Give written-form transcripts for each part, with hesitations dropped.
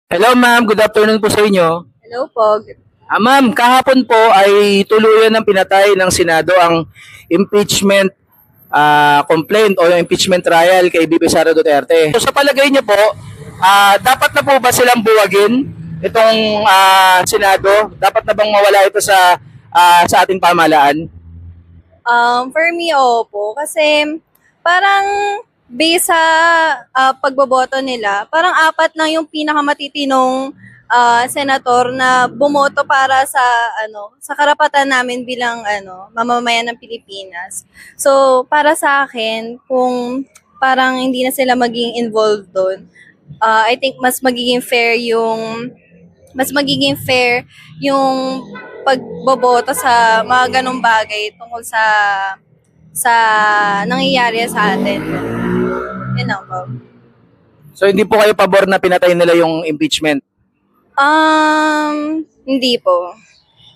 Hello ma'am, good afternoon po sa inyo. Hello po. Ma'am, kahapon po ay tuluyan ng pinatay ng Senado ang impeachment complaint o yung impeachment trial kay BP Sara Duterte. So sa palagay niyo po, dapat na po ba silang buwagin itong Senado? Dapat na bang mawala ito sa ating pamahalaan? For me, opo. Kasi parang based sa pagboboto nila, parang apat lang yung pinakamatitinong senator na bumoto para sa sa karapatan namin bilang mamamayan ng Pilipinas. So, para sa akin, kung parang hindi na sila maging involved doon, I think mas magiging fair yung pagboboto sa mga ganong bagay tungkol sa nangyayari sa atin. Yun lang po. So hindi po kayo pabor na pinatay nila yung impeachment? Hindi po.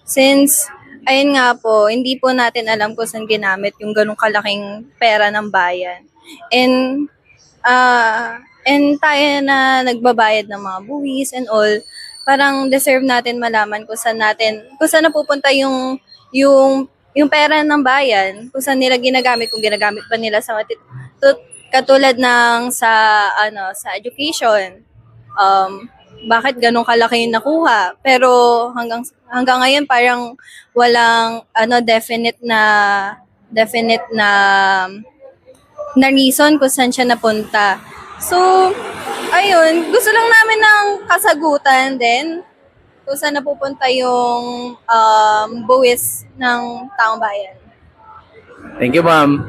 Since, ayun nga po, hindi po natin alam kung saan ginamit yung ganong kalaking pera ng bayan. And, and tayo na nagbabayad ng mga buwis and all, parang deserve natin malaman kung saan napupunta yung pera ng bayan, kung saan nila ginagamit, kung ginagamit pa nila sa katulad ng sa education. Bakit ganun kalaki yung nakuha? Pero hanggang ngayon parang walang definite na reason kung saan siya napunta. So, ayun, gusto lang namin ng kasagutan din kung saan napupunta yung buwis ng taong bayan. Thank you ma'am.